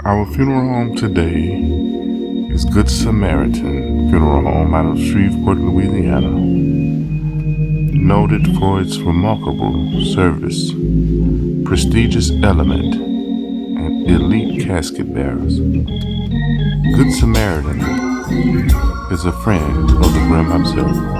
Our funeral home today is Good Samaritan Funeral Home out of Shreveport, Louisiana, noted for its remarkable service, prestigious element, and elite casket bearers. Good Samaritan is a friend of the grim observer.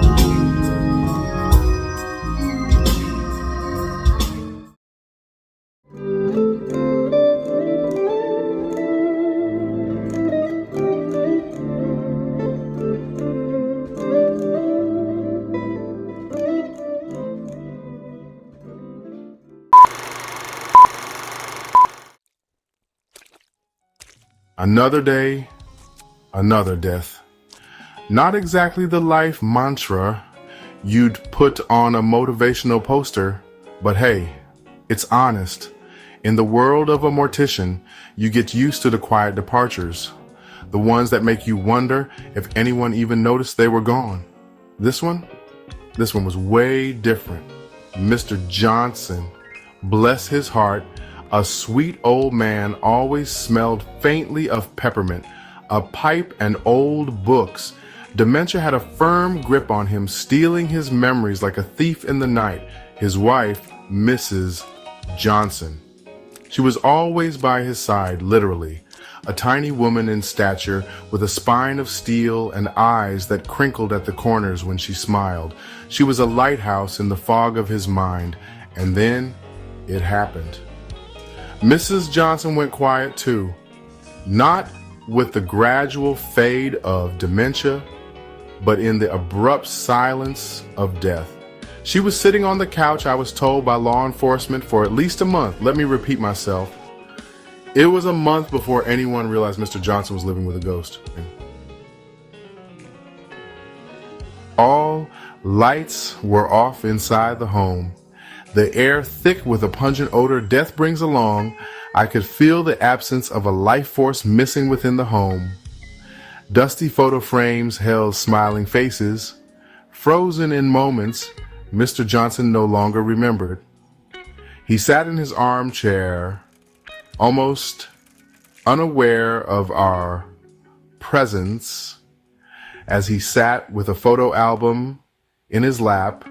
Another day, another death. Not exactly the life mantra you'd put on a motivational poster, but hey, it's honest. In the world of a mortician, you get used to the quiet departures, the ones that make you wonder if anyone even noticed they were gone. This one was way different. Mr. Johnson, bless his heart, a sweet old man, always smelled faintly of peppermint, a pipe, and old books. Dementia had a firm grip on him, stealing his memories like a thief in the night. His wife, Mrs. Johnson. She was always by his side, literally. A tiny woman in stature with a spine of steel and eyes that crinkled at the corners when she smiled. She was a lighthouse in the fog of his mind. And then it happened. Mrs. Johnson went quiet too, not with the gradual fade of dementia, but in the abrupt silence of death. She was sitting on the couch, I was told by law enforcement, for at least a month. Let me repeat myself. It was a month before anyone realized Mr. Johnson was living with a ghost. All lights were off inside the home. The air thick with a pungent odor death brings along. I could feel the absence of a life force missing within the home. Dusty photo frames held smiling faces. Frozen in moments, Mr. Johnson no longer remembered. He sat in his armchair, almost unaware of our presence, as he sat with a photo album in his lap.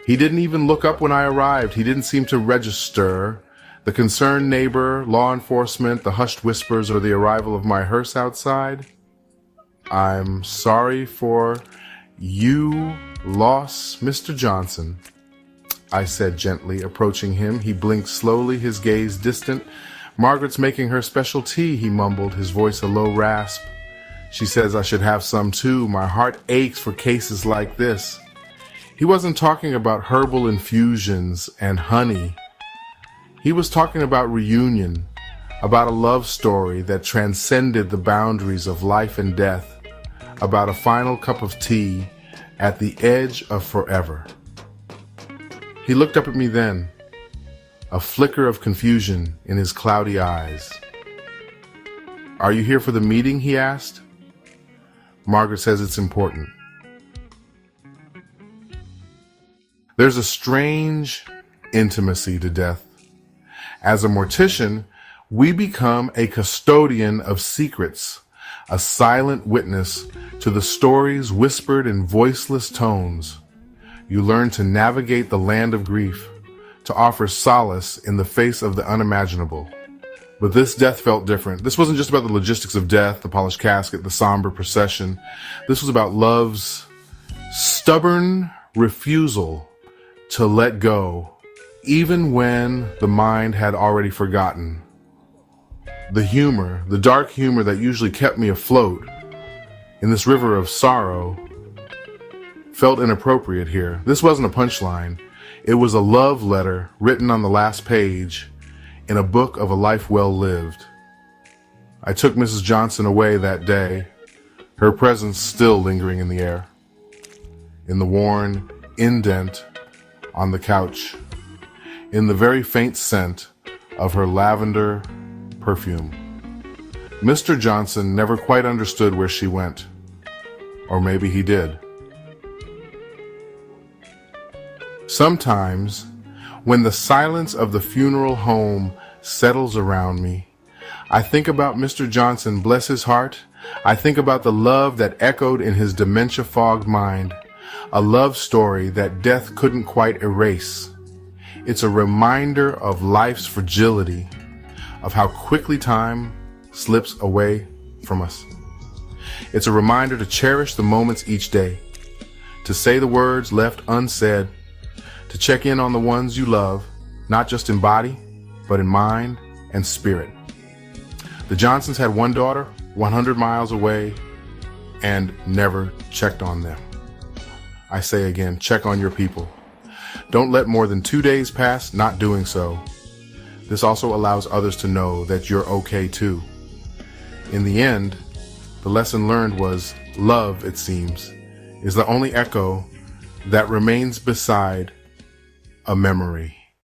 He didn't even look up when I arrived. He didn't seem to register. The concerned neighbor, law enforcement, the hushed whispers, or the arrival of my hearse outside. I'm sorry for you loss, Mr. Johnson, I said gently, approaching him. He blinked slowly, his gaze distant. Margaret's making her special tea, he mumbled, his voice a low rasp. She says I should have some too. My heart aches for cases like this. He wasn't talking about herbal infusions and honey. He was talking about reunion, about a love story that transcended the boundaries of life and death, about a final cup of tea at the edge of forever. He looked up at me then, a flicker of confusion in his cloudy eyes. Are you here for the meeting? He asked. Margaret says it's important. There's a strange intimacy to death. As a mortician, we become a custodian of secrets, a silent witness to the stories whispered in voiceless tones. You learn to navigate the land of grief, to offer solace in the face of the unimaginable. But this death felt different. This wasn't just about the logistics of death, the polished casket, the somber procession. This was about love's stubborn refusal to let go, even when the mind had already forgotten. The humor, the dark humor that usually kept me afloat in this river of sorrow, felt inappropriate here. This wasn't a punchline. It was a love letter written on the last page in a book of a life well lived. I took Mrs. Johnson away that day, her presence still lingering in the air, in the worn indent on the couch, in the very faint scent of her lavender perfume. Mr. Johnson never quite understood where she went, or maybe he did. Sometimes, when the silence of the funeral home settles around me, I think about Mr. Johnson, bless his heart. I think about the love that echoed in his dementia-fogged mind, a love story that death couldn't quite erase. It's a reminder of life's fragility, of how quickly time slips away from us. It's a reminder to cherish the moments each day, to say the words left unsaid, to check in on the ones you love, not just in body, but in mind and spirit. The Johnsons had one daughter, 100 miles away, and never checked on them. I say again, check on your people. Don't let more than 2 days pass not doing so. This also allows others to know that you're okay too. In the end, the lesson learned was love, it seems, is the only echo that remains beside a memory.